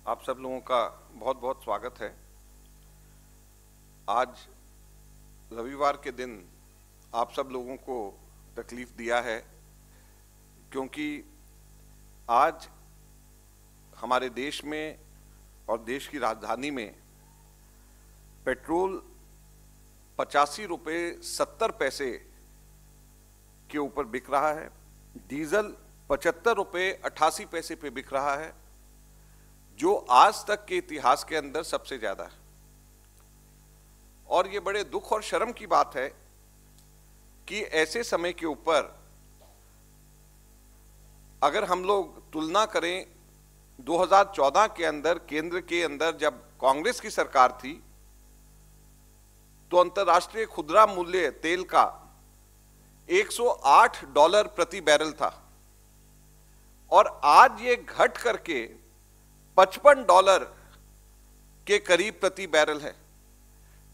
आप सब लोगों का बहुत बहुत स्वागत है। आज रविवार के दिन आप सब लोगों को तकलीफ दिया है, क्योंकि आज हमारे देश में और देश की राजधानी में पेट्रोल 85 रुपये 70 पैसे के ऊपर बिक रहा है, डीजल 75 रुपये 88 पैसे पे बिक रहा है, जो आज तक के इतिहास के अंदर सबसे ज्यादा है। और ये बड़े दुख और शर्म की बात है कि ऐसे समय के ऊपर अगर हम लोग तुलना करें 2014 के अंदर, केंद्र के अंदर जब कांग्रेस की सरकार थी, तो अंतर्राष्ट्रीय खुदरा मूल्य तेल का $108 प्रति बैरल था और आज ये घट करके $55 के करीब प्रति बैरल है।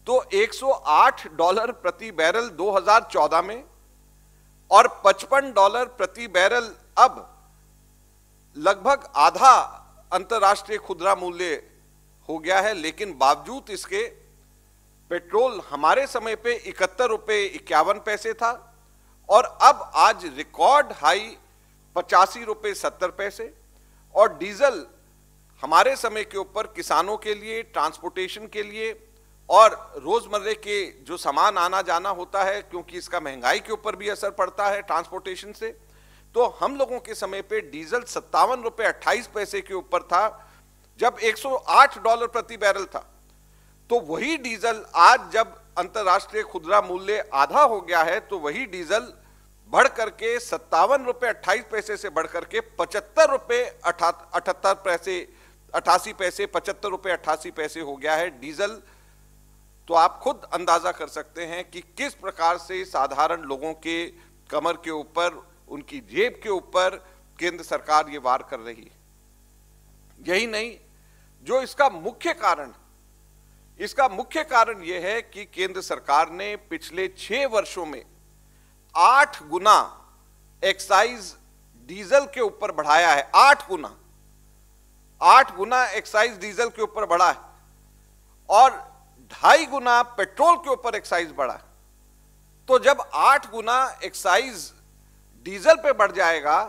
तो $108 प्रति बैरल 2014 में और $55 प्रति बैरल अब लगभग आधा अंतर्राष्ट्रीय खुदरा मूल्य हो गया है। लेकिन बावजूद इसके पेट्रोल हमारे समय पे 71 रुपये 51 पैसे था और अब आज रिकॉर्ड हाई 85 रुपये 70 पैसे, और डीजल हमारे समय के ऊपर किसानों के लिए, ट्रांसपोर्टेशन के लिए और रोजमर्रे के जो सामान आना जाना होता है, क्योंकि इसका महंगाई के ऊपर भी असर पड़ता है ट्रांसपोर्टेशन से, तो हम लोगों के समय पे डीजल 57 रुपये 28 पैसे के ऊपर था जब $108 प्रति बैरल था। तो वही डीजल आज जब अंतर्राष्ट्रीय खुदरा मूल्य आधा हो गया है, तो वही डीजल बढ़ करके 57 रुपये 28 पैसे से बढ़ करके 75 रुपये 78 पैसे 88 पैसे 75 रुपये 88 पैसे हो गया है डीजल। तो आप खुद अंदाजा कर सकते हैं कि किस प्रकार से साधारण लोगों के कमर के ऊपर, उनकी जेब के ऊपर केंद्र सरकार ये वार कर रही है। यही नहीं, जो इसका मुख्य कारण यह है कि केंद्र सरकार ने पिछले 6 वर्षों में 8 गुना एक्साइज डीजल के ऊपर बढ़ाया है। 8 गुना एक्साइज डीजल के ऊपर बढ़ा है और 2.5 गुना पेट्रोल के ऊपर एक्साइज बढ़ा है। तो जब 8 गुना एक्साइज डीजल पे बढ़ जाएगा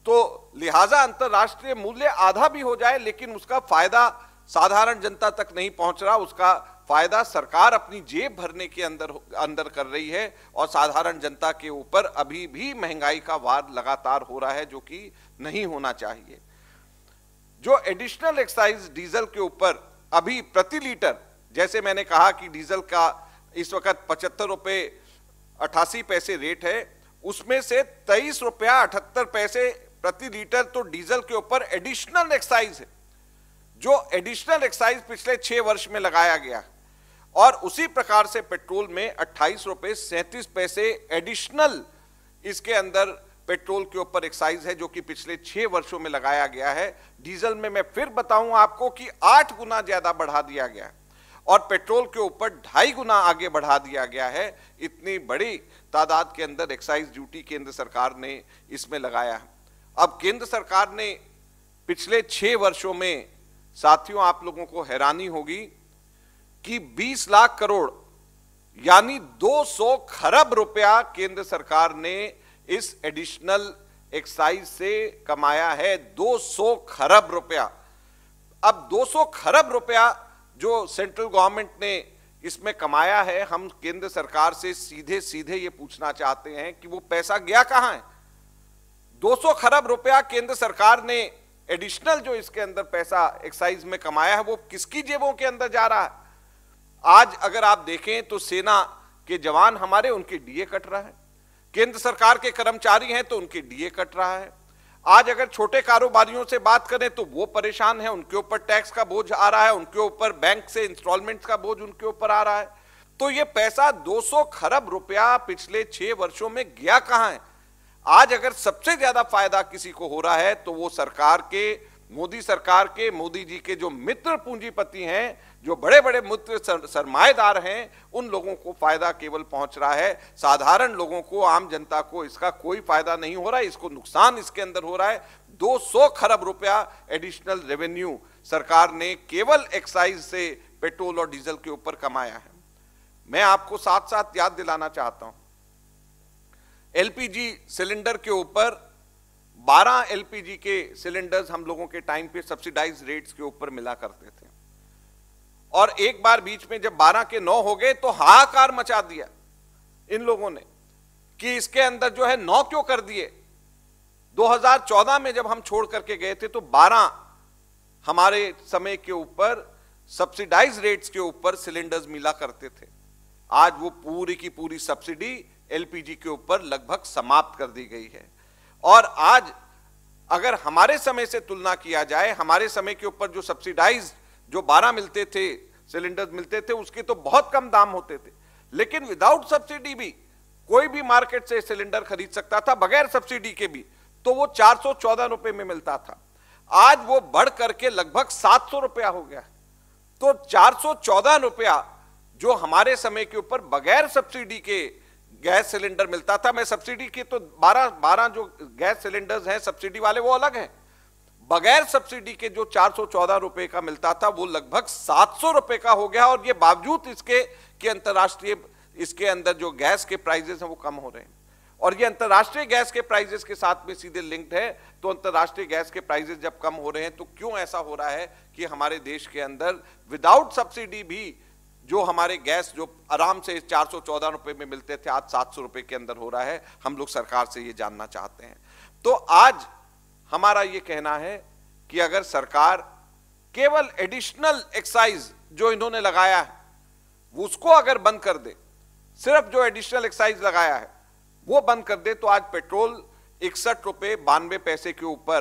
तो लिहाजा अंतरराष्ट्रीय मूल्य आधा भी हो जाए, लेकिन उसका फायदा साधारण जनता तक नहीं पहुंच रहा। उसका फायदा सरकार अपनी जेब भरने के अंदर कर रही है और साधारण जनता के ऊपर अभी भी महंगाई का वार लगातार हो रहा है, जो कि नहीं होना चाहिए। जो एडिशनल एक्साइज डीजल के ऊपर अभी प्रति लीटर, जैसे मैंने कहा कि डीजल का इस वक्त 75 रुपये 88 पैसे रेट है, उसमें से 23 रुपया 78 पैसे प्रति लीटर तो डीजल के ऊपर एडिशनल एक्साइज है, जो एडिशनल एक्साइज पिछले 6 वर्ष में लगाया गया। और उसी प्रकार से पेट्रोल में 28 रुपये 37 पैसे एडिशनल इसके अंदर पेट्रोल के ऊपर एक्साइज है, जो कि पिछले 6 वर्षों में लगाया गया है। डीजल में मैं फिर बताऊं आपको कि 8 गुना ज्यादा बढ़ा दिया गया है और पेट्रोल के ऊपर 2.5 गुना आगे बढ़ा दिया गया है। इतनी बड़ी तादाद के अंदर एक्साइज ड्यूटी केंद्र सरकार ने इसमें लगाया है। अब केंद्र सरकार ने पिछले 6 वर्षों में, साथियों आप लोगों को हैरानी होगी कि 20 लाख करोड़ यानी 200 खरब रुपया केंद्र सरकार ने इस एडिशनल एक्साइज से कमाया है। 200 खरब रुपया। अब 200 खरब रुपया जो सेंट्रल गवर्नमेंट ने इसमें कमाया है, हम केंद्र सरकार से सीधे सीधे ये पूछना चाहते हैं कि वो पैसा गया कहां है। 200 खरब रुपया केंद्र सरकार ने एडिशनल जो इसके अंदर पैसा एक्साइज में कमाया है, वो किसकी जेबों के अंदर जा रहा है। आज अगर आप देखें तो सेना के जवान हमारे, उनके डीए कट रहा है। केंद्र सरकार के कर्मचारी हैं तो उनके डीए कट रहा है। आज अगर छोटे कारोबारियों से बात करें तो वो परेशान है, उनके ऊपर टैक्स का बोझ आ रहा है, उनके ऊपर बैंक से इंस्टॉलमेंट का बोझ उनके ऊपर आ रहा है। तो ये पैसा 200 खरब रुपया पिछले 6 वर्षों में गया कहां है। आज अगर सबसे ज्यादा फायदा किसी को हो रहा है तो वो सरकार के, मोदी सरकार के, मोदी जी के जो मित्र पूंजीपति हैं, जो बड़े बड़े मित्र सरमाएदार हैं, उन लोगों को फायदा केवल पहुंच रहा है। साधारण लोगों को, आम जनता को इसका कोई फायदा नहीं हो रहा है, इसको नुकसान इसके अंदर हो रहा है। 200 खरब रुपया एडिशनल रेवेन्यू सरकार ने केवल एक्साइज से पेट्रोल और डीजल के ऊपर कमाया है। मैं आपको साथ साथ याद दिलाना चाहता हूं, एलपीजी सिलेंडर के ऊपर 12 एलपीजी के सिलेंडर्स हम लोगों के टाइम पे सब्सिडाइज रेट्स के ऊपर मिला करते थे, और एक बार बीच में जब 12 के 9 हो गए तो हाहाकार मचा दिया इन लोगों ने कि इसके अंदर जो है 9 क्यों कर दिए। 2014 में जब हम छोड़ करके गए थे तो 12 हमारे समय के ऊपर सब्सिडाइज रेट्स के ऊपर सिलेंडर्स मिला करते थे। आज वो पूरी की पूरी सब्सिडी एलपीजी के ऊपर लगभग समाप्त कर दी गई है। और आज अगर हमारे समय से तुलना किया जाए, हमारे समय के ऊपर जो सब्सिडाइज जो 12 मिलते थे सिलेंडर्स मिलते थे उसके तो बहुत कम दाम होते थे, लेकिन विदाउट सब्सिडी भी कोई भी मार्केट से सिलेंडर खरीद सकता था, बगैर सब्सिडी के भी, तो वो 414 रुपए में मिलता था। आज वो बढ़ करके लगभग 700 रुपया हो गया। तो 414 रुपया जो हमारे समय के ऊपर बगैर सब्सिडी के गैस सिलेंडर मिलता था, मैं सब्सिडी के तो 12 जो गैस सिलेंडर्स हैं सब्सिडी वाले वो अलग हैं, बगैर सब्सिडी के जो 414 रुपए का मिलता था वो लगभग 700 रुपए का हो गया। और ये बावजूद इसके कि अंतरराष्ट्रीय इसके अंदर जो गैस के प्राइजेस हैं वो कम हो रहे हैं, और ये अंतरराष्ट्रीय गैस के प्राइजेस के साथ में सीधे लिंक्ड है। तो अंतरराष्ट्रीय गैस के प्राइजेस जब कम हो रहे हैं तो क्यों ऐसा हो रहा है कि हमारे देश के अंदर विदाउट सब्सिडी भी जो हमारे गैस जो आराम से 414 रुपए में मिलते थे आज 700 रुपए के अंदर हो रहा है। हम लोग सरकार से ये जानना चाहते हैं। तो आज हमारा ये कहना है कि अगर सरकार केवल एडिशनल एक्साइज जो इन्होंने लगाया है उसको अगर बंद कर दे, सिर्फ जो एडिशनल एक्साइज लगाया है वो बंद कर दे, तो आज पेट्रोल 61 रुपए 92 पैसे के ऊपर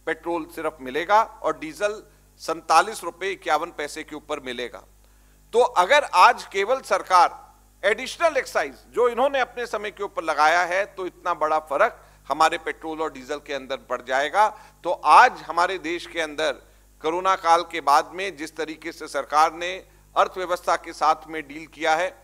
पेट्रोल सिर्फ मिलेगा और डीजल 47 रुपए 51 पैसे के ऊपर मिलेगा। तो अगर आज केवल सरकार एडिशनल एक्साइज जो इन्होंने अपने समय के ऊपर लगाया है तो इतना बड़ा फर्क हमारे पेट्रोल और डीजल के अंदर पड़ जाएगा। तो आज हमारे देश के अंदर कोरोना काल के बाद में जिस तरीके से सरकार ने अर्थव्यवस्था के साथ में डील किया है,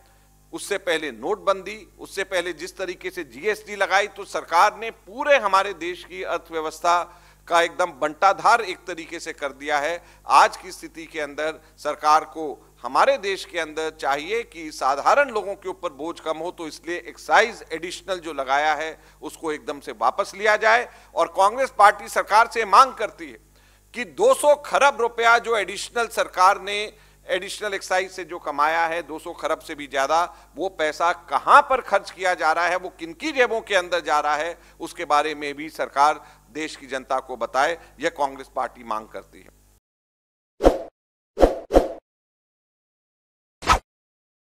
उससे पहले नोटबंदी, उससे पहले जिस तरीके से जीएसटी लगाई, तो सरकार ने पूरे हमारे देश की अर्थव्यवस्था का एकदम बंटाधार एक तरीके से कर दिया है। आज की स्थिति के अंदर सरकार को हमारे देश के अंदर चाहिए कि साधारण लोगों के ऊपर बोझ कम हो, तो इसलिए एक्साइज एडिशनल जो लगाया है उसको एकदम से वापस लिया जाए। और कांग्रेस पार्टी सरकार से मांग करती है कि 200 खरब रुपया जो एडिशनल सरकार ने एडिशनल एक्साइज से जो कमाया है 200 खरब से भी ज्यादा, वो पैसा कहां पर खर्च किया जा रहा है, वो किनकी जेबों के अंदर जा रहा है, उसके बारे में भी सरकार देश की जनता को बताए। यह कांग्रेस पार्टी मांग करती है।